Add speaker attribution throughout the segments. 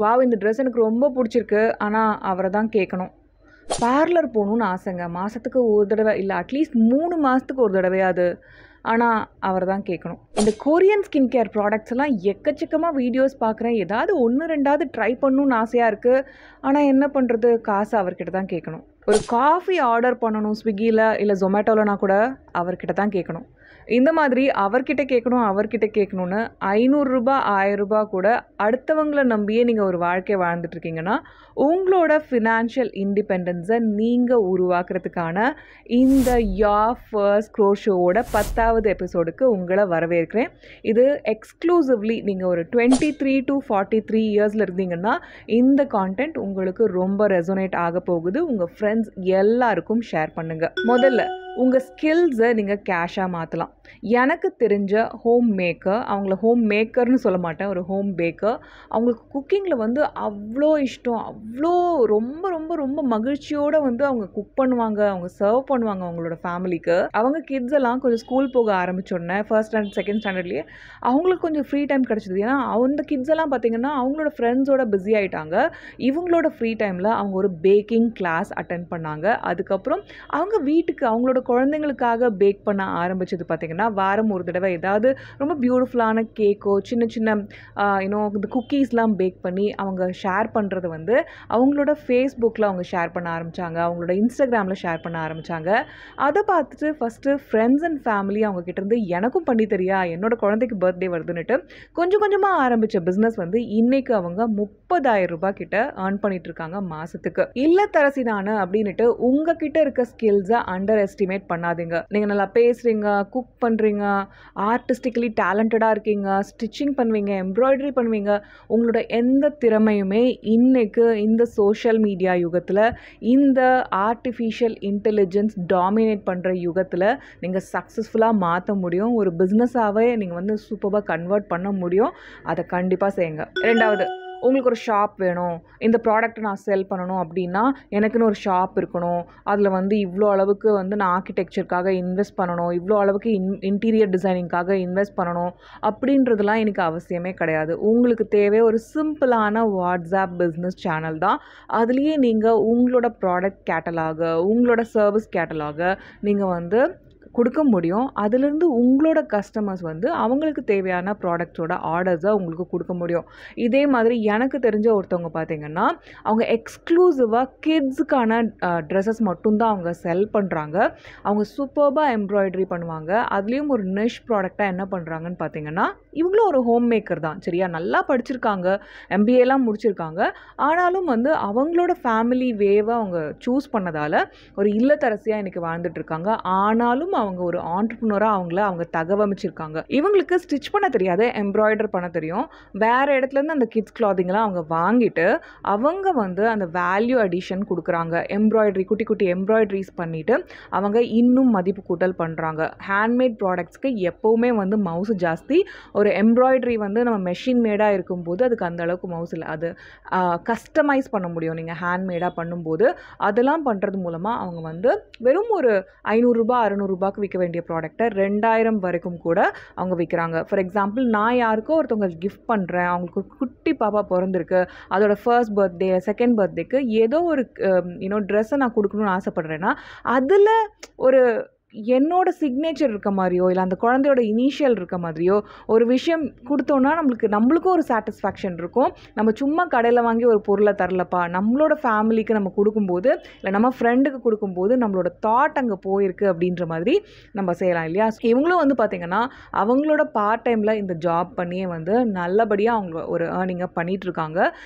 Speaker 1: Wow இந்த dress எனக்கு ரொம்ப பிடிச்சிருக்கு, ஆனால் அவரை தான் கேட்கணும். பார்லர் போகணுன்னு ஆசைங்க, மாதத்துக்கு ஒரு தடவை இல்லை அட்லீஸ்ட் 3 மாதத்துக்கு ஒரு தடவையாவது, ஆனால் அவர் தான் கேட்கணும். இந்த கொரியன் ஸ்கின் கேர் ப்ராடக்ட்ஸ் எல்லாம் எக்கச்சக்கமாக வீடியோஸ் பார்க்குறேன், ஏதாவது 1 2வது ட்ரை பண்ணணுன்னு ஆசையாக இருக்குது. ஆனால் என்ன பண்ணுறது, காசு அவர்கிட்ட தான் கேட்கணும். ஒரு காஃபி ஆர்டர் பண்ணணும் ஸ்விக்கியில் இல்லை ஜொமேட்டோலனா கூட அவர்கிட்ட தான் கேட்கணும். இந்த மாதிரி அவர்கிட்ட கேட்கணும்னு ரூ. 500 1000 கூட அடுத்தவங்களை நம்பியே நீங்கள் ஒரு வாழ்க்கை வாழ்ந்துட்டுருக்கீங்கன்னா, உங்களோட ஃபினான்ஷியல் இண்டிபெண்டன்ஸை நீங்கள் உருவாக்குறதுக்கான இந்த யோர் ஃபர்ஸ்ட் க்ரோ ஷோவோட 10வது எபிசோடுக்கு உங்களை வரவேற்கிறேன். இது எக்ஸ்க்ளூசிவ்லி நீங்கள் ஒரு 23 to 43 இயர்ஸில் இருந்தீங்கன்னா இந்த கான்டென்ட் உங்களுக்கு ரொம்ப ரெசோனேட் ஆக போகுது. உங்கள் ஃப்ரெண்ட்ஸ் எல்லாருக்கும் ஷேர் பண்ணுங்கள். முதல்ல உங்கள் ஸ்கில்ஸை நீங்கள் கேஷாக மாற்றலாம். எனக்கு தெரிஞ்ச ஹோம் மேக்கர், அவங்கள ஹோம் மேக்கர்னு சொல்ல மாட்டேன், ஒரு ஹோம் பேக்கர். அவங்களுக்கு குக்கிங்கில் வந்து அவ்வளோ இஷ்டம், அவ்வளோ ரொம்ப ரொம்ப ரொம்ப மகிழ்ச்சியோடு வந்து அவங்க குக் பண்ணுவாங்க, அவங்க சர்வ் பண்ணுவாங்க அவங்களோட ஃபேமிலிக்கு. அவங்க கிட்ஸ் எல்லாம் கொஞ்சம் ஸ்கூல் போக ஆரம்பிச்சோடனே 1st ஸ்டாண்டர்ட் 2nd ஸ்டாண்டர்ட்லேயே அவங்களுக்கு கொஞ்சம் ஃப்ரீ டைம் கிடச்சிது. ஏன்னா அந்த கிட்ஸ் எல்லாம் பார்த்திங்கன்னா அவங்களோட ஃப்ரெண்ட்ஸோட பிஸி ஆகிட்டாங்க. இவங்களோட ஃப்ரீ டைமில் அவங்க ஒரு பேக்கிங் கிளாஸ் அட்டென்ட் பண்ணாங்க. அதுக்கப்புறம் அவங்க வீட்டுக்கு அவங்களோட குழந்தைங்களுக்காக பேக் பண்ண ஆரம்பிச்சது பார்த்திங்கன்னா, வாரம் ஒரு தடவை ஏதாவது ரொம்ப பியூட்டிஃபுல்லான கேக்கோ சின்ன சின்ன இந்த குக்கீஸ்லாம் பேக் பண்ணி அவங்க ஷேர் பண்ணுறது வந்து அவங்களோட ஃபேஸ்புக்கில் அவங்க ஷேர் பண்ண ஆரம்பித்தாங்க, அவங்களோட இன்ஸ்டாகிராமில் ஷேர் பண்ண ஆரம்பித்தாங்க. அதை பார்த்துட்டு ஃபஸ்ட்டு ஃப்ரெண்ட்ஸ் அண்ட் ஃபேமிலி அவங்ககிட்டேருந்து எனக்கும் பண்ணி தெரியா, என்னோட குழந்தைக்கு பர்த்டே வருதுன்னுட்டு கொஞ்சம் கொஞ்சமாக ஆரம்பித்த பிஸ்னஸ் வந்து இன்றைக்கி அவங்க 30,000 கிட்ட ஏர்ன் பண்ணிகிட்ருக்காங்க மாதத்துக்கு. இல்லத்தரசி நான் அப்படின்ட்டு உங்ககிட்ட இருக்க ஸ்கில்ஸை அண்டர் எஸ்டிமேட் பண்ணாதீங்க. நீங்கள் நல்லா பேசுகிறீங்க, குக் பண்ணுறீங்க, ஆர்டிஸ்டிக்கலி டேலண்டடாக இருக்கீங்க, ஸ்டிச்சிங் பண்ணுவீங்க, எம்ப்ராய்டரி பண்ணுவீங்க, உங்களோட எந்த திறமையுமே இன்றைக்கு இந்த சோஷியல் மீடியா யுகத்தில், இந்த ஆர்டிஃபிஷியல் இன்டெலிஜென்ஸ் டாமினேட் பண்ணுற யுகத்தில் நீங்கள் சக்ஸஸ்ஃபுல்லாக மாற்ற முடியும். ஒரு பிஸ்னஸாகவே நீங்கள் வந்து சூப்பராக கன்வெர்ட் பண்ண முடியும். அதை கண்டிப்பாக செய்யுங்க. 2வது, உங்களுக்கு ஒரு ஷாப் வேணும், இந்த ப்ராடக்ட்டை நான் செல் பண்ணணும் அப்படின்னா எனக்குன்னு ஒரு ஷாப் இருக்கணும், அதில் வந்து இவ்வளோ அளவுக்கு வந்து நான் ஆர்கிடெக்சருக்காக இன்வெஸ்ட் பண்ணணும், இவ்வளோ அளவுக்கு இன்டீரியர் டிசைனிங்காக இன்வெஸ்ட் பண்ணணும் அப்படின்றதுலாம் எனக்கு அவசியமே கிடையாது. உங்களுக்கு தேவை ஒரு சிம்பிளான வாட்ஸ்அப் பிஸ்னஸ் சேனல் தான். அதுலேயே நீங்கள் உங்களோட ப்ராடக்ட் கேட்டலாக, உங்களோட சர்வீஸ் கேட்டலாக நீங்கள் வந்து கொடுக்க முடியும். அதிலிருந்து உங்களோட கஸ்டமர்ஸ் வந்து அவங்களுக்கு தேவையான ப்ராடக்ட்ஸோட ஆர்டர்ஸை உங்களுக்கு கொடுக்க முடியும். இதே மாதிரி எனக்கு தெரிஞ்ச ஒருத்தவங்க பார்த்திங்கன்னா, அவங்க எக்ஸ்க்ளூசிவாக கிட்ஸுக்கான ட்ரெஸ்ஸஸ் மட்டும்தான் அவங்க செல் பண்ணுறாங்க. அவங்க சூப்பர்பாக எம்ப்ராய்டரி பண்ணுவாங்க. அதுலேயும் ஒரு நிஷ் ப்ராடக்டாக என்ன பண்ணுறாங்கன்னு பார்த்திங்கன்னா, இவங்களும் ஒரு ஹோம் மேக்கர் தான், சரியா, நல்லா படிச்சிருக்காங்க, MBAலாம் முடிச்சிருக்காங்க. ஆனாலும் வந்து அவங்களோட ஃபேமிலி வேவை அவங்க சூஸ் பண்ணதால் ஒரு இல்லத்தரசியாக இன்றைக்கி வாழ்ந்துட்டுருக்காங்க. ஆனாலும் அவங்க ஒரு ஆண்டர்ப்ரனராக அவங்க தகவமைச்சிருக்காங்க. இவங்களுக்கு ஸ்டிச் பண்ண தெரியாது, எம்ப்ராய்டர் பண்ண தெரியும். வேறு இடத்துலேருந்து அந்த கிட்ஸ் கிளாத்திங்லாம் அவங்க வாங்கிட்டு அவங்க வந்து அந்த வேல்யூ அடிஷன் கொடுக்குறாங்க. எம்ப்ராய்டரி குட்டி குட்டி எம்ப்ராய்டரிஸ் பண்ணிவிட்டு அவங்க இன்னும் மதிப்பு கூட்டல் பண்ணுறாங்க. ஹேண்ட்மேட் ப்ராடக்ட்ஸ்க்கு எப்போவுமே வந்து மவுஸ் ஜாஸ்தி. ஒரு எம்ப்ராய்டரி வந்து நம்ம மெஷின் மேடாக இருக்கும்போது அதுக்கு அந்த அளவுக்கு மவுஸ் இல்லை, அது கஸ்டமைஸ் பண்ண முடியும் நீங்கள் ஹேண்ட்மேடாக பண்ணும்போது. அதெல்லாம் பண்ணுறது மூலமாக அவங்க வந்து வெறும் ஒரு 500 600 விற்க வேண்டிய ப்ராடக்ட்டை 2000 வரைக்கும் கூட அவங்க விற்கிறாங்க. ஃபார் எக்ஸாம்பிள், நான் யாருக்கோ ஒருத்தவங்க கிஃப்ட் பண்ணுறேன், அவங்களுக்கு ஒரு குட்டி பாப்பா பிறந்திருக்கு, அதோட 1st பர்த்டே 2nd பர்த்டேக்கு ஏதோ ஒரு ட்ரெஸ்ஸை நான் கொடுக்கணும்னு ஆசைப்பட்றேன்னா அதில் ஒரு என்னோட சிக்னேச்சர் இருக்க மாதிரியோ இல்லை அந்த குழந்தையோட இனிஷியல் இருக்க மாதிரியோ ஒரு விஷயம் கொடுத்தோன்னா நம்மளுக்கும் ஒரு சாட்டிஸ்ஃபேக்ஷன் இருக்கும். நம்ம சும்மா கடையில் வாங்கி ஒரு பொருளை தரலப்பா, நம்மளோட ஃபேமிலிக்கு நம்ம கொடுக்கும்போது இல்லை நம்ம ஃப்ரெண்டுக்கு கொடுக்கும்போது நம்மளோட தாட் அங்கே போயிருக்கு அப்படின்ற மாதிரி நம்ம செய்யலாம் இல்லையா. இவங்களும் வந்து பார்த்திங்கன்னா அவங்களோட பார்ட் டைமில் இந்த ஜாப் பண்ணியே வந்து நல்லபடியாக அவங்க ஒரு ஏர்னிங்கை பண்ணிகிட்ருக்காங்க.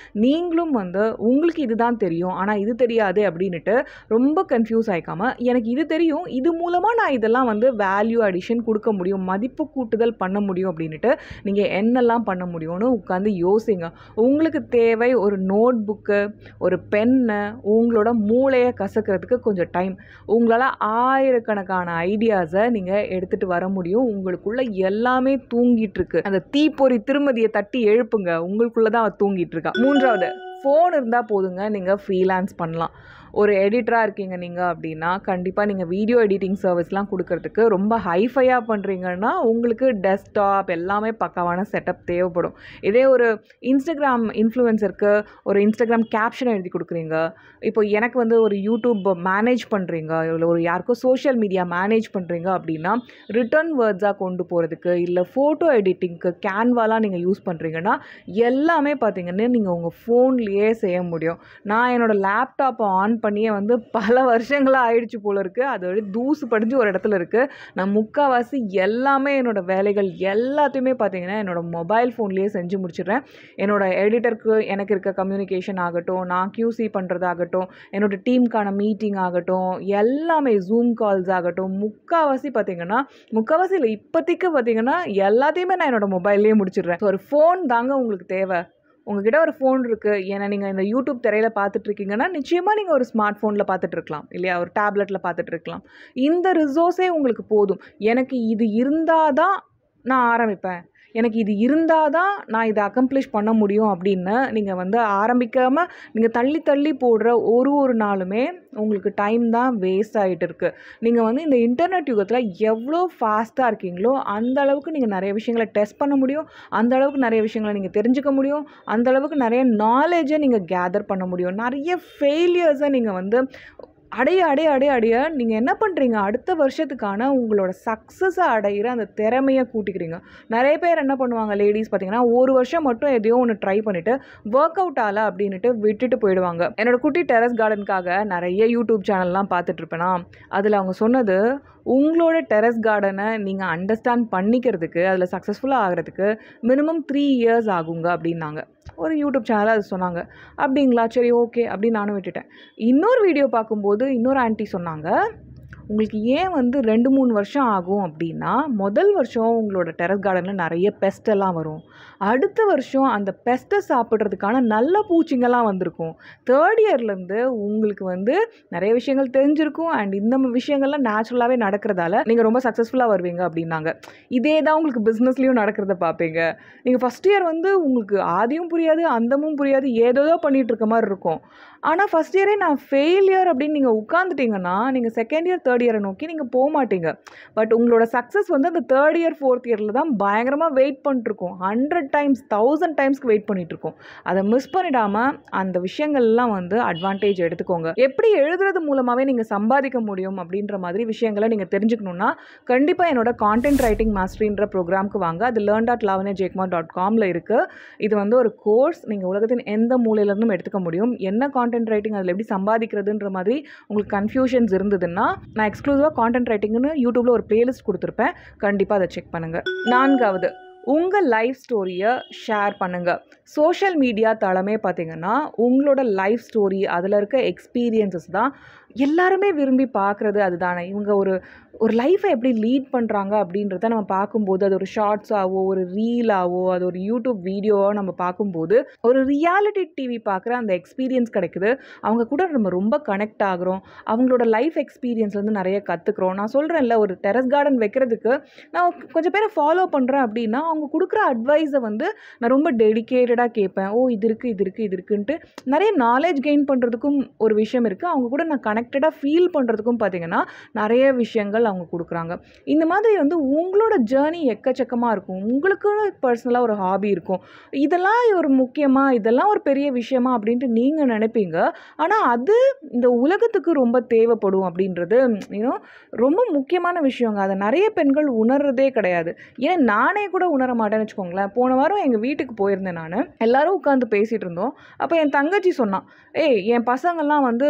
Speaker 1: நீங்களும் வந்து உங்களுக்கு இதுதான் தெரியும் ஆனால் இது தெரியாது அப்படின்ட்டு ரொம்ப கன்ஃபியூஸ் ஆகிக்காமல், எனக்கு இது தெரியும், இது மூலமாக நான் இதெல்லாம் வந்து வேல்யூ அடிஷன் கொடுக்க முடியும், மதிப்பு கூட்டுதல் பண்ண முடியும் அப்படின்ட்டு நீங்கள் என்னெல்லாம் பண்ண முடியும்னு உட்காந்து யோசிங்க. உங்களுக்கு தேவை ஒரு நோட் புக்கு, ஒரு பென்னு, உங்களோட மூளையை கசக்கிறதுக்கு கொஞ்சம் டைம். உங்களால் ஆயிரக்கணக்கான ஐடியாஸை நீங்கள் எடுத்துகிட்டு வர முடியும். உங்களுக்குள்ள எல்லாமே தூங்கிட்டு இருக்கு. அந்த தீப்பொறி திருமதியை தட்டி எழுப்புங்க, உங்களுக்குள்ள தான் தூங்கிட்டு இருக்கா. 3வது, ஃபோன் இருந்தால் போதுங்க, நீங்கள் ஃப்ரீலான்ஸ் பண்ணலாம். ஒரு எடிட்டராக இருக்கீங்க நீங்கள் அப்படின்னா கண்டிப்பாக நீங்கள் வீடியோ எடிட்டிங் சர்வீஸ்லாம் கொடுக்கறதுக்கு ரொம்ப ஹைஃபையாக பண்ணுறீங்கன்னா உங்களுக்கு டெஸ்க்டாப் எல்லாமே பக்காவான செட்டப் தேவைப்படும். இதே ஒரு இன்ஸ்டாகிராம் இன்ஃப்ளூயன்சருக்கு ஒரு இன்ஸ்டாகிராம் கேப்ஷன் எழுதி கொடுக்குறீங்க, இப்போ எனக்கு வந்து ஒரு யூடியூப் மேனேஜ் பண்ணுறீங்க, இல்லை ஒரு யாருக்கோ சோஷியல் மீடியா மேனேஜ் பண்ணுறீங்க அப்படின்னா ரிட்டர்ன் வேர்ட்ஸாக கொண்டு போகிறதுக்கு இல்லை ஃபோட்டோ எடிட்டிங்க்கு கேன்வாலாம் நீங்கள் யூஸ் பண்ணுறீங்கன்னா எல்லாமே பார்த்தீங்கன்னா நீங்கள் உங்கள் ஃபோன்லேயே செய்ய முடியும். நான் என்னோடய லேப்டாப்பை ஆன் பண்ணியே வந்து பல வருஷங்களாக ஆயிடுச்சு போல இருக்குது. அது வந்து தூசு படிஞ்சு ஒரு இடத்துல இருக்குது. நான் முக்கால்வாசி எல்லாமே என்னோடய வேலைகள் எல்லாத்தையுமே பார்த்தீங்கன்னா என்னோடய மொபைல் ஃபோன்லேயே செஞ்சு முடிச்சிடுறேன். என்னோடய எடிட்டருக்கு எனக்கு இருக்க கம்யூனிகேஷன் ஆகட்டும், நான் QC பண்ணுறதாகட்டும், என்னோடய டீமுக்கான மீட்டிங் ஆகட்டும், எல்லாமே ஜூம் கால்ஸ் ஆகட்டும், முக்கால்வாசி இல்லை, இப்போதைக்கு பார்த்தீங்கன்னா எல்லாத்தையுமே நான் என்னோடய மொபைல்லேயே முடிச்சிடுறேன். ஒரு ஃபோன் தாங்க உங்களுக்கு தேவை. உங்ககிட்ட ஒரு ஃபோன் இருக்குது, ஏன்னா நீங்கள் இந்த யூடியூப் திரையில் பார்த்துட்ருக்கீங்கன்னா நிச்சயமாக நீங்கள் ஒரு ஸ்மார்ட் ஃபோனில் பார்த்துட்ருக்கலாம் இல்லையா, ஒரு டேப்லெட்டில் பார்த்துட்ருக்கலாம். இந்த ரிசோர்ஸே உங்களுக்கு போதும். எனக்கு இது இருந்தால் தான் நான் ஆரம்பிப்பேன், எனக்கு இது இருந்தால் தான் நான் இதை அக்கம்ப்ளிஷ் பண்ண முடியும் அப்படின்னு நீங்கள் வந்து ஆரம்பிக்காமல் நீங்கள் தள்ளி தள்ளி போடுற ஒரு நாளுமே உங்களுக்கு டைம் தான் வேஸ்ட் ஆகிட்டு இருக்குது. நீங்கள் வந்து இந்த இன்டர்நெட் யுகத்தில் எவ்வளோ ஃபாஸ்ட்டாக இருக்கீங்களோ அந்த அளவுக்கு நீங்கள் நிறைய விஷயங்களை டெஸ்ட் பண்ண முடியும், அந்த அளவுக்கு நிறைய விஷயங்களை நீங்கள் தெரிஞ்சுக்க முடியும், அந்த அளவுக்கு நிறைய நாலேஜை நீங்கள் கேதர் பண்ண முடியும். நிறைய ஃபெயிலியர்ஸை நீங்கள் வந்து அடைய நீங்கள் என்ன பண்ணுறீங்க, அடுத்த வருஷத்துக்கான உங்களோட சக்ஸஸை அடைகிற அந்த திறமையை கூட்டிக்கிறீங்க. நிறைய பேர் என்ன பண்ணுவாங்க, லேடிஸ் பார்த்தீங்கன்னா ஒரு வருஷம் மட்டும் எதையோ ஒன்று ட்ரை பண்ணிவிட்டு ஒர்க் அவுட் ஆகலை அப்படின்ட்டு விட்டுட்டு போயிடுவாங்க. என்னோடய குட்டி டெரஸ் கார்டனுக்காக நிறைய யூடியூப் சேனல்லாம் பார்த்துட்ருப்பேனா, அதில் அவங்க சொன்னது, உங்களோட டெரஸ் கார்டனை நீங்கள் அண்டர்ஸ்டாண்ட் பண்ணிக்கிறதுக்கு, அதில் சக்ஸஸ்ஃபுல்லாக ஆகிறதுக்கு மினிமம் 3 இயர்ஸ் ஆகுங்க அப்படின்னாங்க. ஒரு யூடியூப் சேனலில் அது சொன்னாங்க. அப்படிங்களா, சரி ஓகே அப்படின்னு நானும் விட்டுட்டேன். இன்னொரு வீடியோ பார்க்கும்போது இன்னொரு ஆண்டி சொன்னாங்க, உங்களுக்கு ஏன் வந்து 2-3 வருஷம் ஆகும் அப்படின்னா, முதல் வருஷம் உங்களோட டெரஸ் கார்டனில் நிறைய பெஸ்ட்டெல்லாம் வரும், அடுத்த வருஷம் அந்த பெஸ்ட்டை சாப்பிட்றதுக்கான நல்ல பூச்சிங்கெல்லாம் வந்திருக்கும், 3rd இயர்லேருந்து உங்களுக்கு வந்து நிறைய விஷயங்கள் தெரிஞ்சிருக்கும் அண்ட் இந்த விஷயங்கள்லாம் நேச்சுரலாகவே நடக்கிறதால நீங்கள் ரொம்ப சக்ஸஸ்ஃபுல்லாக வருவீங்க அப்படின்னாங்க. இதே தான் உங்களுக்கு பிஸ்னஸ்லேயும் நடக்கிறத பார்ப்பீங்க. நீங்கள் ஃபஸ்ட் இயர் வந்து உங்களுக்கு ஆதியும் புரியாது அந்தமும் புரியாது, ஏதோ பண்ணிகிட்டு இருக்க மாதிரி இருக்கும். ஆனால் ஃபஸ்ட் இயரே நான் ஃபெயிலியர் அப்படின்னு நீங்கள் உட்காந்துட்டிங்கன்னா நீங்கள் செகண்ட் இயர் 3rd இயரை நோக்கி நீங்கள் போக மாட்டீங்க. பட் உங்களோட சக்ஸஸ் வந்து அந்த 3rd இயர் 4th இயரில் தான் பயங்கரமாக வெயிட் பண்ணிட்டுருக்கோம். 100 டைம்ஸ் 1000 டைம்ஸ்க்கு வெயிட் பண்ணிகிட்ருக்கோம். அதை மிஸ் பண்ணிடாமல் அந்த விஷயங்கள்லாம் வந்து அட்வான்டேஜ் எடுத்துக்கோங்க. எப்படி எழுதுறது மூலமாகவே நீங்கள் சம்பாதிக்க முடியும் அப்படின்ற மாதிரி விஷயங்களை நீங்கள் தெரிஞ்சுக்கணுன்னா கண்டிப்பாக என்னோட கான்டென்ட் ரைட்டிங் மாஸ்டரின்ற ப்ரோக்ராமுக்கு வாங்க. அது learn.lavanyajekmar.comல இருக்குது. இது வந்து ஒரு கோர்ஸ், நீங்கள் உலகத்தின் எந்த மூலையிலேருந்தும் எடுத்துக்க முடியும். என்ன கான்டென்ட் ரைட்டிங், அதில் எப்படி சம்பாதிக்கிறதுன்ற மாதிரி உங்களுக்கு கன்ஃபியூஷன்ஸ் இருந்ததுன்னா நான் எக்ஸ்க்ளூசிவாக கான்டென்ட் ரைட்டிங்னு யூடியூப்பில் ஒரு பிளேலிஸ்ட் கொடுத்துருப்பேன், கண்டிப்பாக அதை செக் பண்ணுங்கள். 4வது, உங்கள் லைஃப் ஸ்டோரியை ஷேர் பண்ணுங்கள். சோஷியல் மீடியா தளமே பார்த்திங்கன்னா உங்களோட லைஃப் ஸ்டோரி, அதில் இருக்க எக்ஸ்பீரியன்ஸஸ் தான் எல்லாருமே விரும்பி பார்க்குறது. அதுதானே, இவங்க ஒரு லைஃப்பை எப்படி லீட் பண்ணுறாங்க அப்படின்றத நம்ம பார்க்கும்போது, அது ஒரு ஷார்ட்ஸாவோ ஒரு ரீலாவோ அது ஒரு யூடியூப் வீடியோவோ நம்ம பார்க்கும்போது ஒரு ரியாலிட்டி டிவி பார்க்குற அந்த எக்ஸ்பீரியன்ஸ் கிடைக்குது. அவங்க கூட நம்ம ரொம்ப கனெக்ட் ஆகிறோம், அவங்களோட லைஃப் எக்ஸ்பீரியன்ஸ்லேருந்து நிறைய கற்றுக்குறோம். நான் சொல்கிறேன்ல, ஒரு டெரஸ் கார்டன் வைக்கிறதுக்கு நான் கொஞ்சம் பேரை ஃபாலோ பண்ணுறேன் அப்படின்னா அவங்க கொடுக்குற அட்வைஸை வந்து நான் ரொம்ப டெடிக்கேட்டடாக கேட்பேன். ஓ இது இருக்குன்ட்டு நிறைய நாலேஜ் கெயின் பண்ணுறதுக்கும் ஒரு விஷயம் இருக்குது. அவங்க கூட நான் கனெக்டடாக ஃபீல் பண்ணுறதுக்கும் பார்த்திங்கன்னா நிறைய விஷயங்கள் அவங்க கொடுக்குறாங்க. இந்த மாதிரி வந்து உங்களோட ஜேர்னி எக்கச்சக்கமாக இருக்கும். உங்களுக்குன்னு பர்சனலாக ஒரு ஹாபி இருக்கும். இதெல்லாம் ஒரு முக்கியமாக, இதெல்லாம் ஒரு பெரிய விஷயமா அப்படின்ட்டு நீங்கள் நினைப்பீங்க. ஆனால் அது இந்த உலகத்துக்கு ரொம்ப தேவைப்படும் அப்படின்றது ரொம்ப முக்கியமான விஷயங்க. அதை நிறைய பெண்கள் உணர்றதே கிடையாது. ஏன் நானே கூட உணர மாட்டேன்னு வச்சுக்கோங்களேன். போன வாரம் எங்கள் வீட்டுக்கு போயிருந்தேன் நான். எல்லாரும் உட்காந்து பேசிகிட்டு இருந்தோம். அப்போ என் தங்கச்சி சொன்னான், என் பசங்கள்லாம் வந்து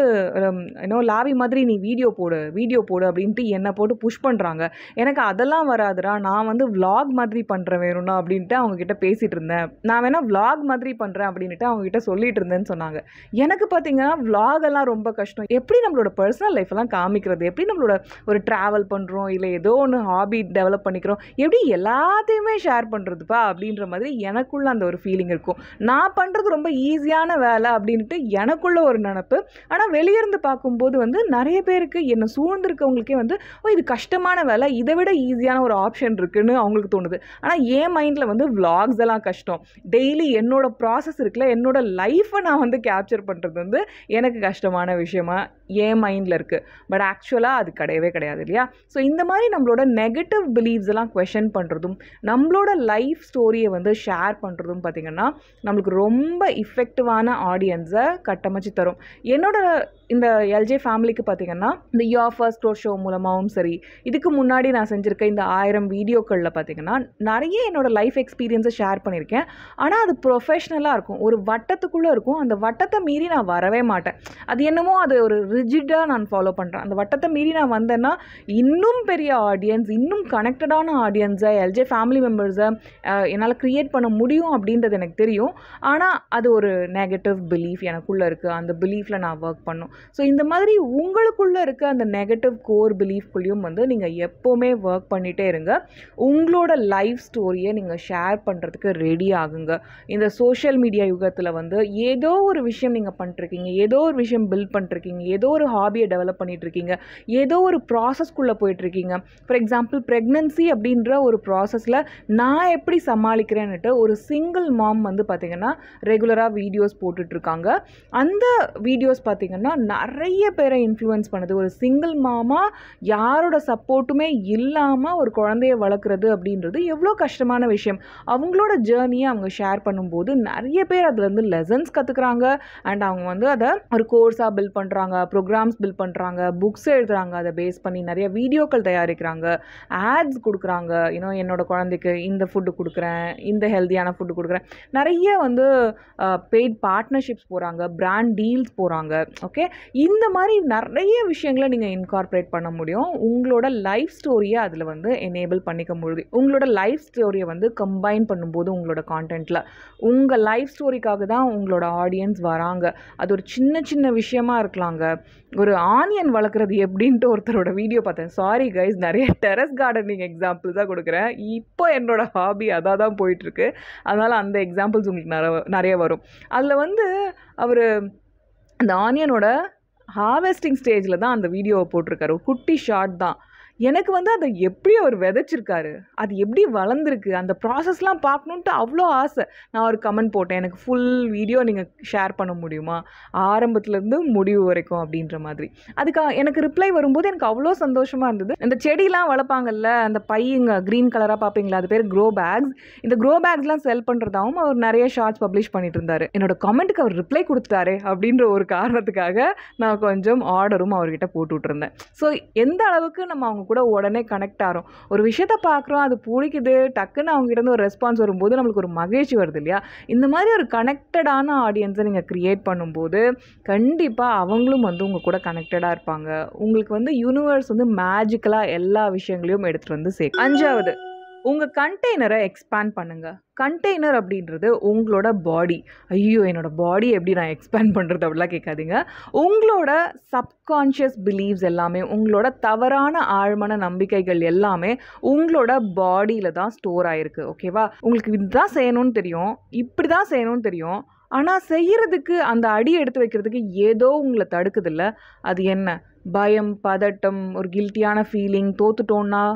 Speaker 1: லாவி மாதிரி நீ வீடியோ போடு அப்படின்ட்டு என்னை போட்டு புஷ் பண்ணுறாங்க. எனக்கு அதெல்லாம் வராதுடா, நான் வந்து vlog மாதிரி பண்ணுறேன் வேணும்னா அப்படின்ட்டு அவங்கக்கிட்ட பேசிகிட்டு இருந்தேன். நான் வேணால் vlog மாதிரி பண்ணுறேன் அப்படின்ட்டு அவங்ககிட்ட சொல்லிட்டு இருந்தேன்னு சொன்னாங்க. எனக்கு பார்த்தீங்கன்னா vlog எல்லாம் ரொம்ப கஷ்டம். எப்படி நம்மளோட பர்சனல் லைஃப்லாம் காமிக்கிறது, எப்படி நம்மளோட ஒரு ட்ராவல் பண்ணுறோம் இல்லை ஏதோ ஒன்று ஹாபி டெவலப் பண்ணிக்கிறோம், எப்படி எல்லாத்தையுமே ஷேர் பண்ணுறதுப்பா அப்படின்ற மாதிரி எனக்குள்ள அந்த ஒரு ஃபீலிங் இருக்கும். இருக்கும். நான் பண்ணுறது ரொம்ப ஈஸியான வேலை அப்படின்ட்டு எனக்குள்ள ஒரு நினப்பு. ஆனால் வெளியிருந்து பார்க்கும்போது வந்து நிறைய பேருக்கு என்னை சூழ்ந்திருக்கவங்களுக்கே வந்து இது கஷ்டமான வேலை, இதை விட ஈஸியான ஒரு ஆப்ஷன் இருக்குன்னு அவங்களுக்கு தோணுது. ஆனால் என் மைண்டில் வந்து vlogs எல்லாம் கஷ்டம். டெய்லி என்னோட ப்ராசஸ் இருக்குல்ல, என்னோட லைஃப்பை நான் வந்து கேப்சர் பண்ணுறது வந்து எனக்கு கஷ்டமான விஷயமா என் மைண்டில் இருக்குது. பட் ஆக்சுவலாக அது கிடையவே கிடையாது இல்லையா? ஸோ இந்த மாதிரி நம்மளோட நெகட்டிவ் பிலீவ்ஸ் எல்லாம் கொஷன் பண்ணுறதும் நம்மளோட லைஃப் ஸ்டோரியை வந்து ஷேர் பண்ணுறதும் பார்த்திங்கன்னா நம்மளுக்கு ரொம்ப இஃபெக்டிவான ஆடியன்ஸை கட்டமைச்சு தரும். என்னோட இந்த எல்ஜே ஃபேமிலிக்கு பார்த்திங்கன்னா இந்த யுவர் ஃபர்ஸ்ட் க்ரோர் ஷோ மூலமாகவும் சரி, இதுக்கு முன்னாடி நான் செஞ்சுருக்க இந்த 1000 வீடியோக்களில் பார்த்திங்கன்னா நிறைய என்னோடய லைஃப் எக்ஸ்பீரியன்ஸை ஷேர் பண்ணியிருக்கேன். ஆனால் அது ப்ரொஃபஷ்னலாக இருக்கும், ஒரு வட்டத்துக்குள்ளே இருக்கும். அந்த வட்டத்தை மீறி நான் வரவே மாட்டேன். அது என்னமோ அது ஒரு ரிஜிடாக நான் ஃபாலோ பண்ணுறேன். அந்த வட்டத்தை மீறி நான் வந்தேன்னா இன்னும் பெரிய ஆடியன்ஸ், இன்னும் கனெக்டடான ஆடியன்ஸை, எல்ஜே ஃபேமிலி மெம்பர்ஸை என்னால் க்ரியேட் பண்ண முடியும் அப்படின்றது எனக்கு தெரியும். ஆனால் அது ஒரு நெகட்டிவ் பிலீஃப் எனக்குள்ளே இருக்குது. அந்த பிலீஃபில் நான் ஒர்க் பண்ணும். ஸோ இந்த மாதிரி உங்களுக்குள்ளே இருக்க அந்த நெகட்டிவ் கோர் பிலீஃப்குள்ளேயும் வந்து நீங்கள் எப்போவுமே ஒர்க் பண்ணிகிட்டே இருங்க. உங்களோட லைஃப் ஸ்டோரியை நீங்கள் ஷேர் பண்ணுறதுக்கு ரெடி ஆகுங்க. இந்த சோஷியல் மீடியா யுகத்தில் வந்து ஏதோ ஒரு விஷயம் நீங்கள் பண்ணிட்டுருக்கீங்க, ஏதோ ஒரு விஷயம் பில்ட் பண்ணிட்டுருக்கீங்க, ஏதோ ஒரு ஹாபியை டெவலப் பண்ணிகிட்ருக்கீங்க, ஏதோ ஒரு ப்ராசஸ்க்குள்ளே போயிட்டுருக்கீங்க. ஃபார் எக்ஸாம்பிள் ப்ரெக்னன்சி அப்படின்ற ஒரு ப்ராசஸில் நான் எப்படி சமாளிக்கிறேன்னுட்டு ஒரு சிங்கிள் மாம் வந்து பார்த்திங்கன்னா ரெகுலராக வீடியோஸ் போட்டுட்ருக்காங்க. அந்த வீடியோஸ் பார்த்திங்கன்னா நிறைய பேரை இன்ஃப்ளூயன்ஸ் பண்ணுது. ஒரு சிங்கிள் மாமா யாரோட சப்போர்ட்டுமே இல்லாமல் ஒரு குழந்தைய வளர்க்குறது அப்படின்றது எவ்வளோ கஷ்டமான விஷயம். அவங்களோட ஜேர்னியை அவங்க ஷேர் பண்ணும்போது நிறைய பேர் அதுலேருந்து லெசன்ஸ் கற்றுக்குறாங்க. அண்ட் அவங்க வந்து அதை ஒரு கோர்ஸாக பில்ட் பண்ணுறாங்க, ப்ரோக்ராம்ஸ் பில்ட் பண்ணுறாங்க, புக்ஸ் எழுதுகிறாங்க, அதை பேஸ் பண்ணி நிறைய வீடியோக்கள் தயாரிக்கிறாங்க, ஆட்ஸ் கொடுக்குறாங்க. என்னோட குழந்தைக்கு இந்த ஃபுட்டு கொடுக்குறேன், இந்த ஹெல்த்தியான ஃபுட்டு கொடுக்குறேன். நிறைய வந்து பெய்ட் பார்ட்னர்ஷிப்ஸ் போகிறாங்க, பிராண்ட் டீல்ஸ் போகிறாங்க. ஓகே, இந்த மாதிரி நிறைய விஷயங்களை நீங்கள் இன்கார்பரேட் பண்ண முடியும். உங்களோட லைஃப் ஸ்டோரியை அதில் வந்து எனேபிள் பண்ணிக்க முடியும். உங்களோட லைஃப் ஸ்டோரியை வந்து கம்பைன் பண்ணும்போது உங்களோட கான்டென்ட்டில் உங்கள் லைஃப் ஸ்டோரிக்காக தான் உங்களோட ஆடியன்ஸ் வராங்க. அது ஒரு சின்ன சின்ன விஷயமா இருக்கலாங்க. ஒரு ஆனியன் வளர்க்குறது எப்படின்ட்டு ஒருத்தரோட வீடியோ பார்த்தேன். சாரி கைஸ், நிறைய டெரஸ் கார்டனிங் எக்ஸாம்பிள்ஸ் தான் கொடுக்குறேன். இப்போ என்னோட ஹாபி அதாக தான் போயிட்டுருக்கு. அதனால் அந்த எக்ஸாம்பிள்ஸ் உங்களுக்கு நிறைய வரும். அதில் வந்து அவர் அந்த ஆனியனோட ஹார்வெஸ்டிங் ஸ்டேஜில் தான் அந்த வீடியோவை போட்டிருக்காரு. ஒரு குட்டி ஷார்ட் தான். எனக்கு வந்து அதை எப்படி அவர் விதைச்சிருக்காரு, அது எப்படி வளர்ந்துருக்கு, அந்த ப்ராசஸ்லாம் பார்க்கணுன்ட்டு அவ்வளோ ஆசை. நான் ஒரு கமெண்ட் போட்டேன், எனக்கு ஃபுல் வீடியோ நீங்கள் ஷேர் பண்ண முடியுமா, ஆரம்பத்துலேருந்து முடிவு வரைக்கும் அப்படின்ற மாதிரி. அதுக்கு எனக்கு ரிப்ளை வரும்போது எனக்கு அவ்வளோ சந்தோஷமாக இருந்தது. இந்த செடிலாம் வளர்ப்பாங்கல்ல, அந்த பையங்க க்ரீன் கலராக பார்ப்பீங்களா, அது பேர் க்ரோ பேக்ஸ். இந்த க்ரோ பேக்ஸ்லாம் செல் பண்ணுறதாகவும் அவர் நிறைய ஷார்ட்ஸ் பப்ளிஷ் பண்ணிட்டு இருந்தார். என்னோட கமெண்ட்டுக்கு அவர் ரிப்ளை கொடுத்துட்டாரு அப்படின்ற ஒரு காரணத்துக்காக நான் கொஞ்சம் ஆர்டரும் அவர்கிட்ட போட்டு விட்டுருந்தேன். ஸோ எந்த அளவுக்கு நம்ம அவங்க கூட உடனே கனெக்ட் ஆகிறோம். ஒரு விஷயத்தை பார்க்குறோம், அது பிடிக்குது, டக்குன்னு அவங்ககிட்ட ஒரு ரெஸ்பான்ஸ் வரும்போது நம்மளுக்கு ஒரு மகிழ்ச்சி வருது இல்லையா? இந்த மாதிரி ஒரு கனெக்டடான ஆடியன்ஸை நீங்கள் க்ரியேட் பண்ணும்போது கண்டிப்பாக அவங்களும் வந்து உங்கள் கூட கனெக்டடாக இருப்பாங்க. உங்களுக்கு வந்து யூனிவர்ஸ் வந்து மேஜிக்கலாக எல்லா விஷயங்களையும் எடுத்துகிட்டு வந்து சேர்க்கும். 5வது, உங்கள் கண்டெய்னரை எக்ஸ்பேண்ட் பண்ணுங்கள். கண்டெய்னர் அப்படின்றது உங்களோட பாடி. ஐயோ, என்னோடய பாடி எப்படி நான் எக்ஸ்பேண்ட் பண்ணுறது அப்படிலாம் கேட்காதீங்க. உங்களோட சப்கான்ஷியஸ் பிலீவ்ஸ் எல்லாமே, உங்களோட தவறான ஆழ்மன நம்பிக்கைகள் எல்லாமே உங்களோட பாடியில் தான் ஸ்டோர் ஆகிருக்கு. ஓகேவா? உங்களுக்கு இதுதான் செய்யணும்னு தெரியும், இப்படி தான் செய்யணும்னு தெரியும். ஆனால் செய்கிறதுக்கு அந்த அடி எடுத்து வைக்கிறதுக்கு ஏதோ உங்களை தடுக்குதில்ல. அது என்ன? பயம், பதட்டம், ஒரு கில்ட்டியான ஃபீலிங், தோத்துட்டோன்னா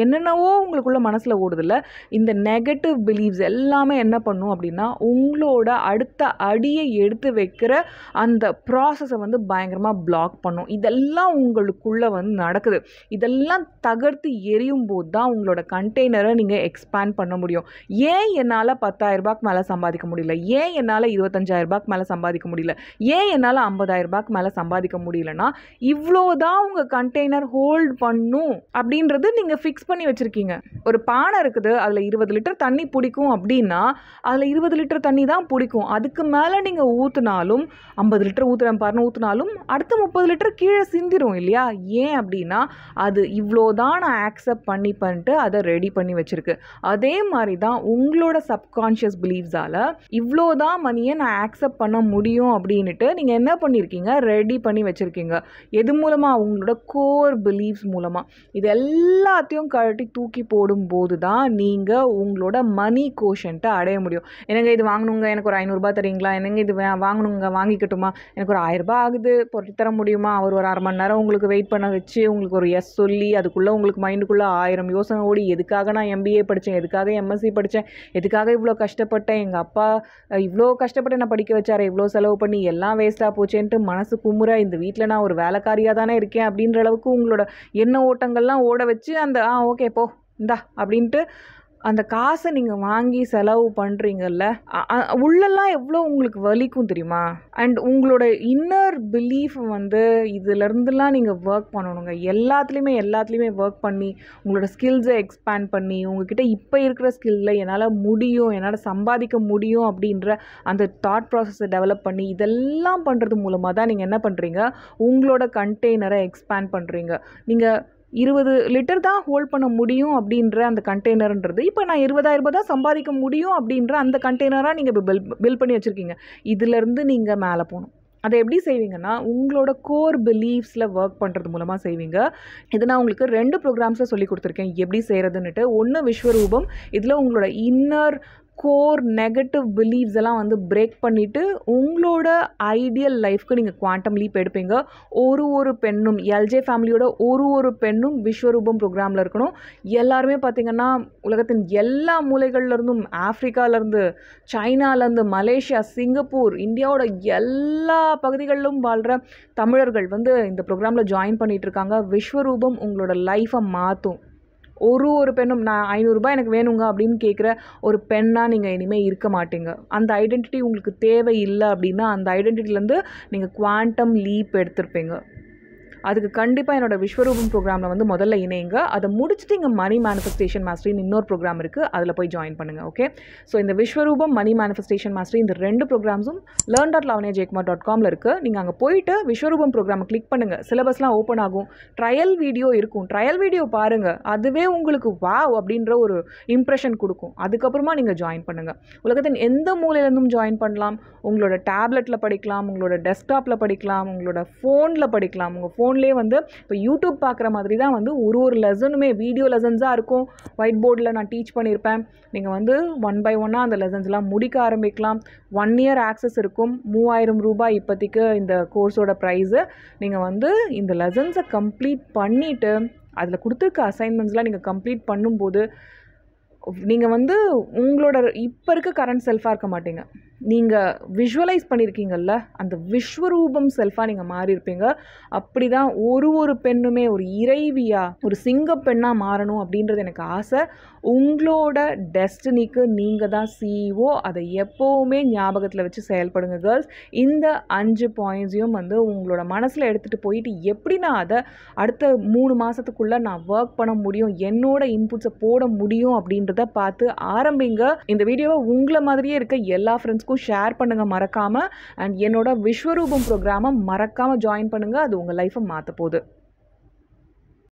Speaker 1: என்னென்னவோ உங்களுக்குள்ள மனசில் ஓடுதில்ல. இந்த நெகட்டிவ் பிலீவ்ஸ் எல்லாமே என்ன பண்ணும் அப்படின்னா உங்களோட அடுத்த அடியை எடுத்து வைக்கிற அந்த ப்ராசஸை வந்து பயங்கரமாக பிளாக் பண்ணும். இதெல்லாம் உங்களுக்குள்ளே வந்து நடக்குது. இதெல்லாம் தகர்த்து எரியும் போது தான் உங்களோட கண்டெய்னரை நீங்கள் எக்ஸ்பேண்ட் பண்ண முடியும். ஏன் என்னால் 10,000 ரூபாய்க்கு மேலே சம்பாதிக்க முடியல, ஏன் என்னால் 25,000 ரூபாய்க்கு மேலே சம்பாதிக்க முடியல, ஏன் என்னால் 50,000 ரூபாய்க்கு மேலே சம்பாதிக்க முடியலன்னா இவ்வளோதான் உங்கள் கண்டெய்னர் ஹோல்ட் பண்ணும் அப்படின்றது நீங்கள் ஃபிக்ஸ் பண்ணி வச்சுருக்கீங்க. ஒரு பானை இருக்குது, அதில் 20 லிட்டர் தண்ணி பிடிக்கும் அப்படின்னா அதில் 20 லிட்டர் தண்ணி தான் பிடிக்கும். அதுக்கு மேலே நீங்கள் ஊற்றுனாலும் 50 லிட்டர் ஊற்றுறேன் பாருன்னு ஊற்றுனாலும் அடுத்த 30 லிட்டர் கீழே சிந்திரும் இல்லையா? ஏன் அப்படின்னா அது இவ்வளோதான் நான் ஆக்செப்ட் பண்ணிட்டு அதை ரெடி பண்ணி வச்சுருக்கு. அதே மாதிரி தான் உங்களோட சப்கான்ஷியஸ் பிலீவ்ஸால் இவ்வளோதான் மணியை நான் ஆக்செப்ட் பண்ண முடியும் அப்படின்ட்டு நீங்கள் என்ன பண்ணியிருக்கீங்க, ரெடி பண்ணி வச்சுருக்கீங்க. எது எது மூலமாக? உங்களோட கோர் பிலீஃப்ஸ் மூலமாக. இது எல்லாத்தையும் கழட்டி தூக்கி போடும்போது தான் நீங்கள் உங்களோட மணி கோஷன்ட்டை அடைய முடியும். என்னங்க இது வாங்கணுங்க, எனக்கு ஒரு 500 ரூபாய் தரீங்களா? என்னங்க இது வாங்கணுங்க, வாங்கிக்கட்டுமா? எனக்கு ஒரு 1000 ரூபாய் ஆகுது, பொருத்தி தர முடியுமா? அவர் ஒரு 1/2 மணி நேரம் உங்களுக்கு வெயிட் பண்ண வச்சு உங்களுக்கு ஒரு எஸ் சொல்லி அதுக்குள்ளே உங்களுக்கு மைண்டுக்குள்ளே 1000 யோசனை ஓடி, எதுக்காக நான் MBA படித்தேன், எதுக்காக MSc படித்தேன், எதுக்காக இவ்வளோ கஷ்டப்பட்டேன், எங்கள் அப்பா இவ்வளோ கஷ்டப்பட்டு நான் படிக்க வச்சாரு, இவ்வளோ செலவு பண்ணி எல்லாம் வேஸ்ட்டாக போச்சேன்ட்டு மனசு குமுற, இந்த வீட்டில் நான் ஒரு வேலைக்காரியாக தானே இருக்கேன் அப்படின்ற அளவுக்கு உங்களோட எண்ண ஓட்டங்கள்லாம் ஓட வச்சு அந்த ஓகே போ இந்தா அப்படின்ட்டு அந்த காசை நீங்கள் வாங்கி செலவு பண்ணுறீங்கல்ல, உள்ளெல்லாம் எவ்வளோ உங்களுக்கு வலிக்கும் தெரியுமா? அண்ட் உங்களோட இன்னர் பிலீஃப் வந்து இதுலேருந்துலாம் நீங்கள் ஒர்க் பண்ணணுங்க. எல்லாத்துலேயுமே ஒர்க் பண்ணி உங்களோட ஸ்கில்ஸை எக்ஸ்பேண்ட் பண்ணி உங்ககிட்ட இப்போ இருக்கிற ஸ்கில்லில் என்னால் முடியும், என்னால் சம்பாதிக்க முடியும் அப்படின்ற அந்த தாட் ப்ராசஸை டெவலப் பண்ணி இதெல்லாம் பண்ணுறது மூலமாக தான் நீங்கள் என்ன பண்ணுறீங்க, உங்களோட கண்டெய்னரை எக்ஸ்பேண்ட் பண்ணுறீங்க. நீங்கள் 20 லிட்டர் தான் ஹோல்ட் பண்ண முடியும் அப்படின்ற அந்த கண்டெய்னர்ன்றது இப்போ நான் 20,000 ரூபாய் தான் சம்பாதிக்க முடியும் அப்படின்ற அந்த கண்டெய்னராக நீங்கள் இப்போ பில் பண்ணி வச்சுருக்கீங்க. இதிலேருந்து நீங்கள் மேலே போகணும். அதை எப்படி செய்வீங்கன்னா, உங்களோட கோர் பிலீஃப்ஸில் ஒர்க் பண்ணுறது மூலமாக செய்வீங்க. இது நான் உங்களுக்கு 2 ப்ரோக்ராம்ஸில் சொல்லி கொடுத்துருக்கேன் எப்படி செய்கிறதுன்னுட்டு. ஒன்று விஸ்வரூபம், இதில் உங்களோட இன்னர் கோர் நெகட்டிவ் பிலீவ்ஸ் எல்லாம் வந்து பிரேக் பண்ணிவிட்டு உங்களோட ஐடியல் லைஃப்க்கு நீங்கள் குவாண்டம் லீப் எடுப்பீங்க. ஒரு பெண்ணும் எல்ஜே ஃபேமிலியோட ஒரு பெண்ணும் விஸ்வரூபம் ப்ரோக்ராமில் இருக்கணும். எல்லாருமே பார்த்திங்கன்னா உலகத்தின் எல்லா மூலைகள்லேருந்தும், ஆஃப்ரிக்காவிலேருந்து, சைனாலேருந்து, மலேசியா, சிங்கப்பூர், இந்தியாவோட எல்லா பகுதிகளிலும் வாழ்கிற தமிழர்கள் வந்து இந்த ப்ரோக்ராமில் ஜாயின் பண்ணிகிட்ருக்காங்க. விஸ்வரூபம் உங்களோட லைஃப்பை மாற்றும். ஒரு பெண்ணும் நான் 500 ரூபாய் எனக்கு வேணுங்க அப்படின்னு கேட்குற ஒரு பெண்ணாக நீங்கள் இனிமேல் இருக்க மாட்டீங்க. அந்த ஐடென்டிட்டி உங்களுக்கு தேவை இல்லை அப்படின்னா அந்த ஐடென்டிட்டிலேருந்து நீங்கள் குவாண்டம் லீப் எடுத்திருப்பீங்க. அதுக்கு கண்டிப்பாக என்னோட விஸ்வரூபம் ப்ரோக்ராமில் வந்து முதல்ல இணைங்க. அதை முடிச்சுட்டு இங்கே மணி மேனிஃபெஸ்டேஷன் மாஸ்டரின்னு இன்னொரு ப்ரோக்ராம் இருக்குது, அதில் போய் ஜாயின் பண்ணுங்கள். ஓகே, ஸோ இந்த விஸ்வரூபம், மணி மேனிஃபெஸ்டேஷன் மாஸ்டரி, இந்த 2 ப்ரோக்ராம்ஸும் learn.lavanyajaykumar.com இருக்குது. நீங்கள் அங்கே போயிட்டு விஸ்வரூபம் ப்ரோக்ராமை கிளிக் பண்ணுங்கள். சிலபஸ்லாம் ஓப்பன் ஆகும், ட்ரையல் வீடியோ இருக்கும். ட்ரையல் வீடியோ பாருங்கள், அதுவே உங்களுக்கு வாவ் அப்படின்ற ஒரு இம்ப்ரெஷன் கொடுக்கும். அதுக்கப்புறமா நீங்கள் ஜாயின் பண்ணுங்கள். உலகத்தின் எந்த மூலையிலேருந்தும் ஜாயின் பண்ணலாம். உங்களோட டேப்லெட்டில் படிக்கலாம், உங்களோட டெஸ்க்டாப்பில் படிக்கலாம், உங்களோட ஃபோனில் படிக்கலாம். உங்கள் ஃபோன்லேயே வந்து இப்போ யூடியூப் பார்க்குற மாதிரி தான் வந்து ஒரு லெசனுமே வீடியோ லெசன்ஸாக இருக்கும். ஒயிட் போர்டில் நான் டீச் பண்ணியிருப்பேன். நீங்கள் வந்து 1 by 1 அந்த லெசன்ஸ்லாம் முடிக்க ஆரம்பிக்கலாம். 1 year ஆக்சஸ் இருக்கும். 3000 ரூபாய் இப்போதைக்கு இந்த கோர்ஸோட ப்ரைஸு. நீங்கள் வந்து இந்த லெசன்ஸை கம்ப்ளீட் பண்ணிவிட்டு அதில் கொடுத்துருக்க அசைன்மெண்ட்ஸ்லாம் நீங்கள் கம்ப்ளீட் பண்ணும்போது நீங்கள் வந்து உங்களோட இப்போ இருக்க கரண்ட் செல்ஃபாக இருக்க மாட்டீங்க. நீங்கள் விஷுவலைஸ் பண்ணியிருக்கீங்கள்ல, அந்த விஸ்வரூபம் செல்ஃபாக நீங்கள் மாறியிருப்பீங்க. அப்படி தான் ஒரு பெண்ணுமே ஒரு இறைவியாக, ஒரு சிங்க பெண்ணாக மாறணும் அப்படின்றது எனக்கு ஆசை. உங்களோட டெஸ்டினிக்கு நீங்கள் தான் CEO. அதை எப்போவுமே ஞாபகத்தில் வச்சு செயல்படுங்க கேர்ள்ஸ். இந்த 5 பாயிண்ட்ஸையும் வந்து உங்களோட மனசில் எடுத்துகிட்டு போயிட்டு எப்படி நான் அதை அடுத்த 3 மாதத்துக்குள்ளே நான் ஒர்க் பண்ண முடியும், என்னோட இன்புட்ஸை போட முடியும் அப்படின்றத பார்த்து ஆரம்பிங்க. இந்த வீடியோவை உங்களை மாதிரியே இருக்க எல்லா ஃப்ரெண்ட்ஸ்க்கும் ஷேர் பண்ணுங்க மறக்காம. அண்ட் என்னோட விஸ்வரூபம் ப்ரோக்ராமை மறக்காம ஜாயின் பண்ணுங்க. அது உங்க லைஃபை மாற்ற போகுது.